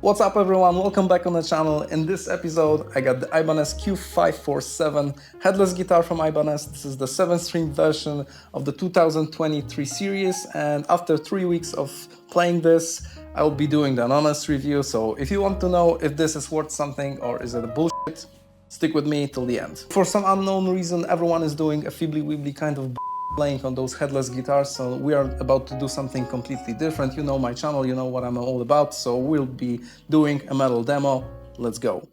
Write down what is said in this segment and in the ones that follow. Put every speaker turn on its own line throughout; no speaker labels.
What's up everyone, welcome back on the channel. In this episode I got the IBANEZ Q547 headless guitar from IBANEZ. This is the 7-string version of the 2023 series, and after 3 weeks of playing this I will be doing an honest review. So if you want to know if this is worth something or is it a bullshit, stick with me till the end. For some unknown reason everyone is doing a fibbly-wibbly kind of playing on those headless guitars, so we are about to do something completely different. You know my channel, you know what I'm all about, so we'll be doing a metal demo. Let's go.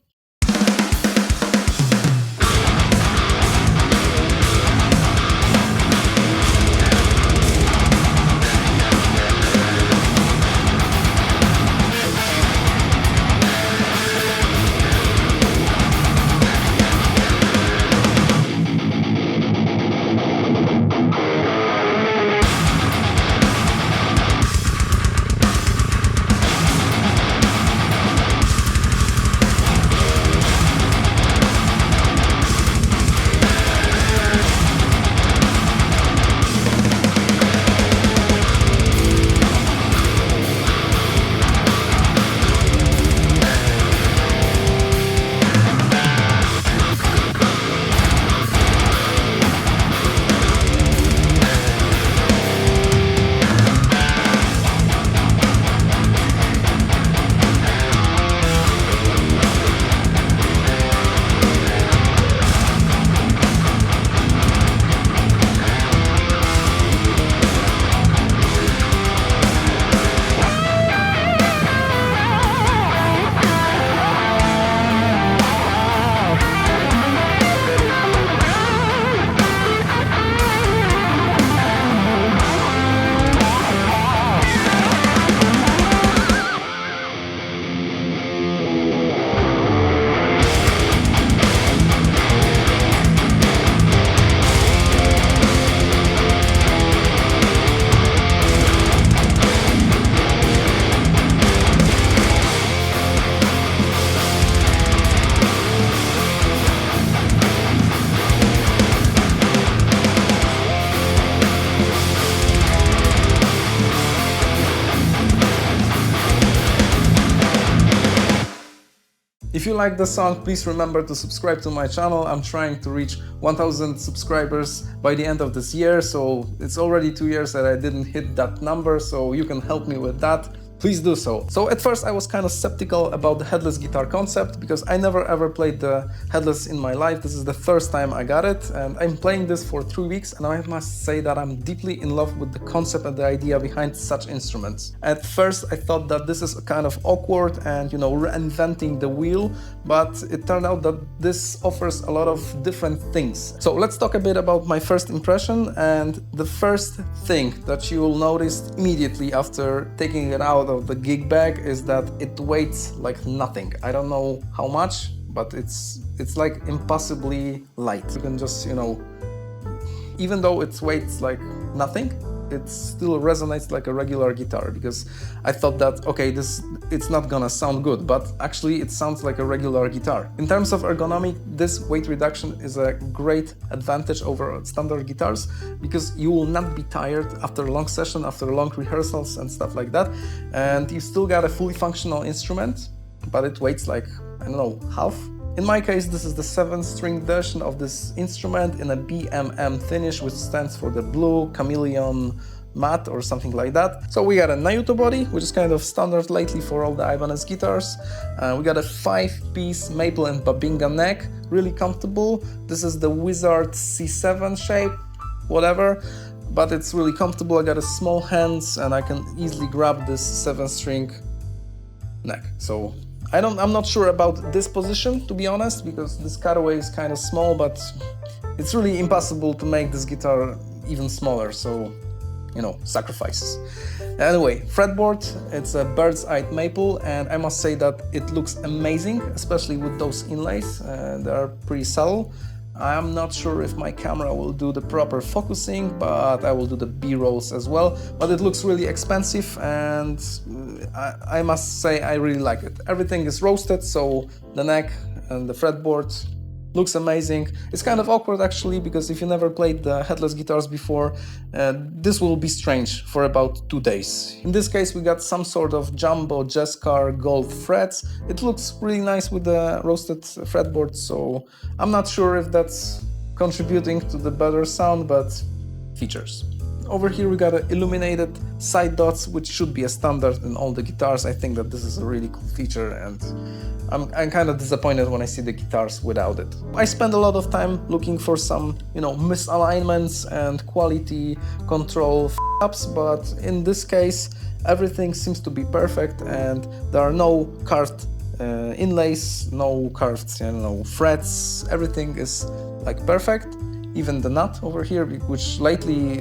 If you like the song, please remember to subscribe to my channel. I'm trying to reach 1000 subscribers by the end of this year, so it's already 2 years that I didn't hit that number, so you can help me with that. Please do so. So at first I was kind of skeptical about the headless guitar concept because I never ever played the headless in my life. This is the first time I got it, and I'm playing this for 3 weeks, and I must say that I'm deeply in love with the concept and the idea behind such instruments. At first I thought that this is kind of awkward and, you know, reinventing the wheel, but it turned out that this offers a lot of different things. So let's talk a bit about my first impression, and the first thing that you will notice immediately after taking it out of the gig bag is that it weighs like nothing. I don't know how much, but it's like impossibly light. You can just, you know, even though it weighs like nothing, it still resonates like a regular guitar, because I thought that, okay, it's not gonna sound good, but actually it sounds like a regular guitar. In terms of ergonomic, this weight reduction is a great advantage over standard guitars, because you will not be tired after a long session, after long rehearsals and stuff like that, and you still got a fully functional instrument, but it weighs like, I don't know, half. In my case, this is the 7-string version of this instrument in a BMM finish, which stands for the Blue Chameleon Matte or something like that. So we got a Naruto body, which is kind of standard lately for all the IBANEZ guitars. We got a 5-piece maple and babinga neck, really comfortable. This is the Wizard C7 shape, whatever, but it's really comfortable. I got a small hands and I can easily grab this 7-string neck. So I'm not sure about this position, to be honest, because this cutaway is kind of small, but it's really impossible to make this guitar even smaller, so, you know, sacrifices. Anyway, fretboard, it's a bird's eye maple, and I must say that it looks amazing, especially with those inlays. They are pretty subtle. I'm not sure if my camera will do the proper focusing, but I will do the B-rolls as well. But it looks really expensive, and I must say I really like it. Everything is roasted, so the neck and the fretboard, looks amazing. It's kind of awkward actually, because if you never played the headless guitars before, this will be strange for about 2 days. In this case, we got some sort of jumbo Jazzcar gold frets. It looks really nice with the roasted fretboard, so I'm not sure if that's contributing to the better sound, but features. Over here we got illuminated side dots, which should be a standard in all the guitars. I think that this is a really cool feature, and I'm kind of disappointed when I see the guitars without it. I spend a lot of time looking for some, misalignments and quality control f-ups, but in this case everything seems to be perfect, and there are no carved inlays, no carved frets. Everything is like perfect. Even the nut over here, which lately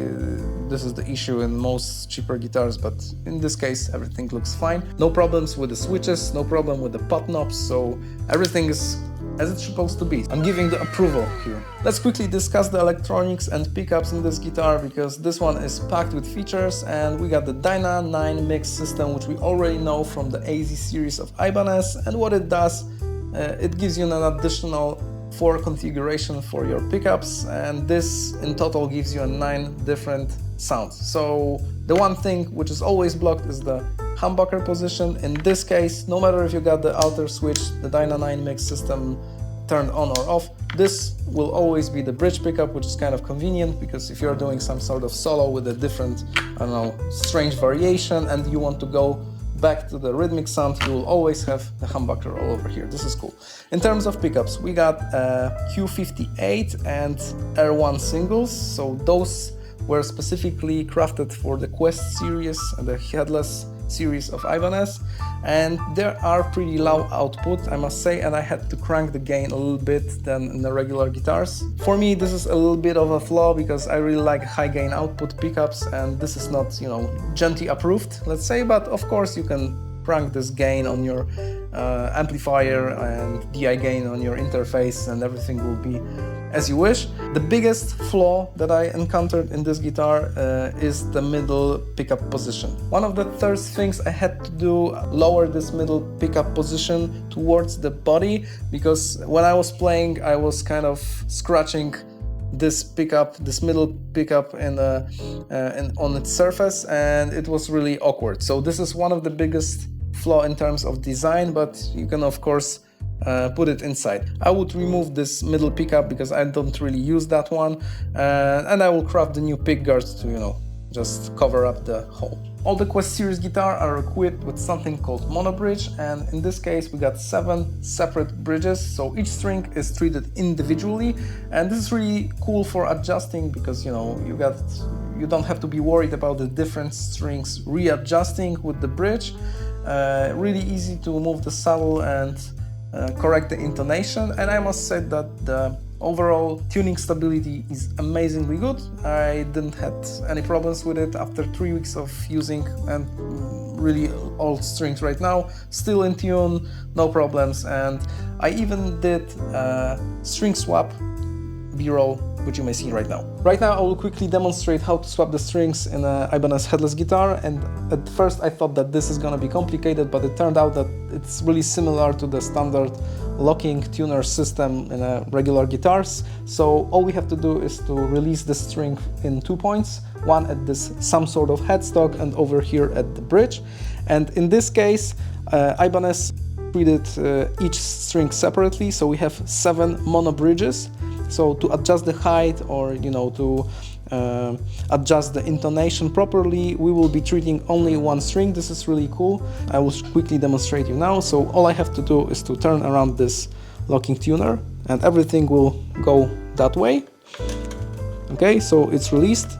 this is the issue in most cheaper guitars, but in this case everything looks fine. No problems with the switches, no problem with the pot knobs, so everything is as it's supposed to be. I'm giving the approval here. Let's quickly discuss the electronics and pickups in this guitar, because this one is packed with features, and we got the Dyna 9 mix system, which we already know from the AZ series of Ibanez, and what it does, it gives you an additional 4 configuration for your pickups, and this in total gives you 9 different sounds. So the one thing which is always blocked is the humbucker position. In this case, no matter if you got the alter switch, the Dyna 9 mix system turned on or off, this will always be the bridge pickup, which is kind of convenient, because if you're doing some sort of solo with a different, strange variation, and you want to go back to the rhythmic sound, you will always have the humbucker all over here. This is cool. In terms of pickups, we got Q58 and R1 singles, so those were specifically crafted for the Quest series and the headless series of Ibanez, and they are pretty loud output, I must say, and I had to crank the gain a little bit than in the regular guitars. For me, this is a little bit of a flaw, because I really like high gain output pickups, and this is not, Genty approved, let's say, but of course you can crank this gain on your amplifier and DI gain on your interface, and everything will be as you wish. The biggest flaw that I encountered in this guitar is the middle pickup position. One of the first things I had to do, lower this middle pickup position towards the body, because when I was playing I was kind of scratching this pickup, this middle pickup on its surface, and it was really awkward. So this is one of the biggest flaw in terms of design, but you can of course put it inside. I would remove this middle pickup because I don't really use that one, and I will craft the new pick guards to just cover up the hole. All the Quest series guitar are equipped with something called mono bridge, and in this case we got 7 separate bridges, so each string is treated individually, and this is really cool for adjusting, because you don't have to be worried about the different strings readjusting with the bridge. Really easy to move the saddle and correct the intonation, and I must say that the overall tuning stability is amazingly good. I didn't have any problems with it after 3 weeks of using, and really all strings right now still in tune, no problems, and I even did a string swap B-roll, which you may see right now. Right now I will quickly demonstrate how to swap the strings in an Ibanez headless guitar, and at first I thought that this is gonna be complicated, but it turned out that it's really similar to the standard locking tuner system in regular guitars. So all we have to do is to release the string in 2 points, one at this some sort of headstock and over here at the bridge. And in this case Ibanez treated each string separately, so we have 7 mono bridges. So to adjust the height, or to adjust the intonation properly, we will be treating only 1 string. This is really cool. I will quickly demonstrate you now. So all I have to do is to turn around this locking tuner, and everything will go that way. Okay, so it's released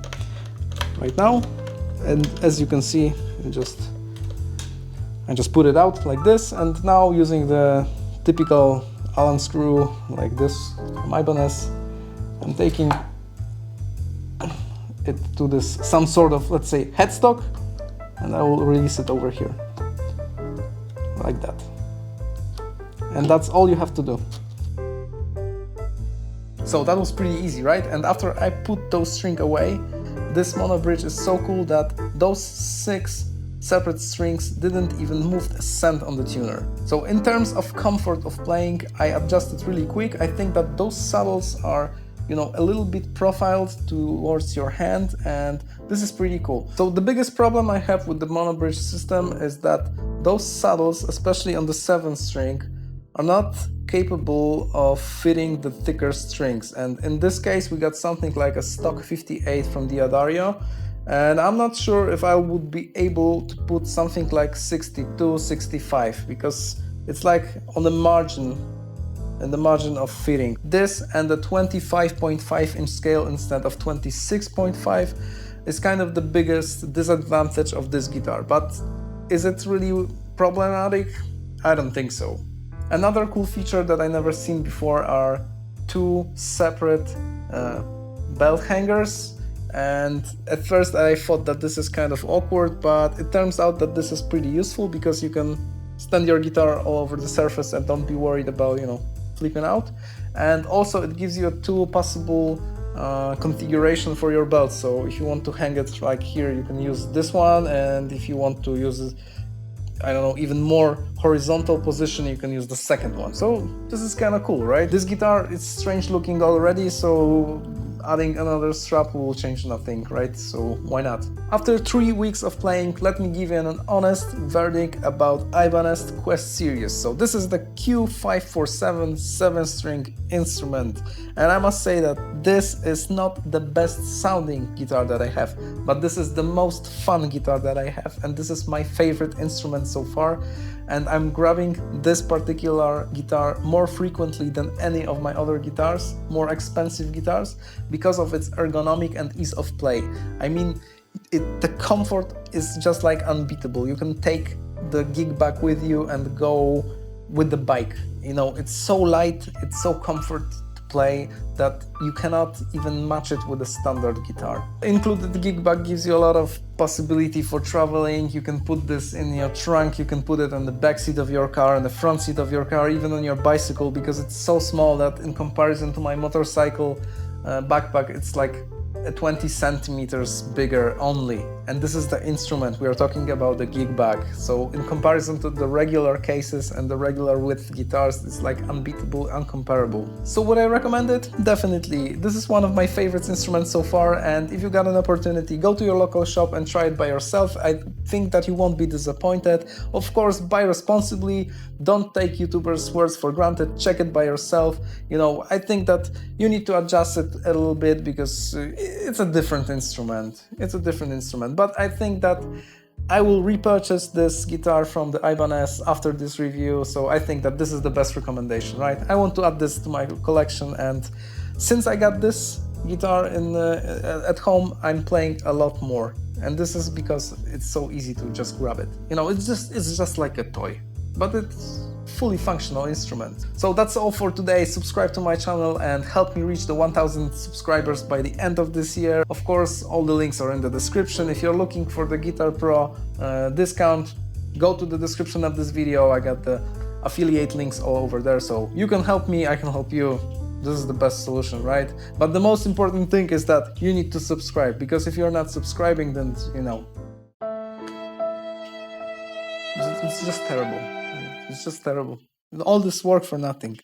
right now, and as you can see, I just put it out like this, and now using the typical Allen screw like this from Ibanez, I'm taking it to this some sort of, let's say, headstock, and I will release it over here like that. And that's all you have to do. So that was pretty easy, right? And after I put those strings away, this mono bridge is so cool that those 6 separate strings didn't even move a cent on the tuner. So in terms of comfort of playing, I adjusted really quick. I think that those saddles are, you know, a little bit profiled towards your hand, and this is pretty cool. So the biggest problem I have with the monobridge system is that those saddles, especially on the 7th string, are not capable of fitting the thicker strings, and in this case we got something like a stock 58 from the Adario, and I'm not sure if I would be able to put something like 62, 65, because it's like on the margin, in the margin of fitting. This and the 25.5 inch scale instead of 26.5 is kind of the biggest disadvantage of this guitar, but is it really problematic? I don't think so. Another cool feature that I never seen before are 2 separate belt hangers, and at first I thought that this is kind of awkward, but it turns out that this is pretty useful because you can stand your guitar all over the surface and don't be worried about, you know, flipping out. And also it gives you 2 possible configuration for your belt, so if you want to hang it like here, you can use this one, and if you want to use it, I don't know, even more horizontal position, you can use the second one. So this is kind of cool, right? This guitar is strange looking already, so adding another strap will change nothing, right? So why not? After 3 weeks of playing, let me give you an honest verdict about IBANEZ Quest series. So this is the Q547 7-string instrument, and I must say that this is not the best sounding guitar that I have, but this is the most fun guitar that I have, and this is my favorite instrument so far, and I'm grabbing this particular guitar more frequently than any of my other guitars, more expensive guitars, because of its ergonomic and ease of play. I mean, the comfort is just like unbeatable. You can take the gig bag with you and go with the bike. You know, it's so light, it's so comfort to play that you cannot even match it with a standard guitar. Included gig bag gives you a lot of possibility for traveling. You can put this in your trunk, you can put it on the back seat of your car, and the front seat of your car, even on your bicycle, because it's so small that in comparison to my motorcycle backpack, it's like 20 centimeters bigger only. And this is the instrument, we are talking about the gig bag. So in comparison to the regular cases and the regular width guitars, it's like unbeatable, uncomparable. So would I recommend it? Definitely. This is one of my favorite instruments so far, and if you got an opportunity, go to your local shop and try it by yourself. I think that you won't be disappointed. Of course, buy responsibly, don't take YouTubers' words for granted, check it by yourself. You know, I think that you need to adjust it a little bit because it's a different instrument. It's a different instrument, but I think that I will repurchase this guitar from the Ibanez after this review, so I think that this is the best recommendation, right? I want to add this to my collection, and since I got this guitar at home, I'm playing a lot more, and this is because it's so easy to just grab it. You know, it's just like a toy, but it's fully functional instrument. So that's all for today. Subscribe to my channel and help me reach the 1000 subscribers by the end of this year. Of course, all the links are in the description. If you're looking for the Guitar Pro discount, go to the description of this video. I got the affiliate links all over there, so you can help me, I can help you. This is the best solution, right? But the most important thing is that you need to subscribe, because if you're not subscribing, then, you know, it's just terrible. It's just terrible. All this work for nothing.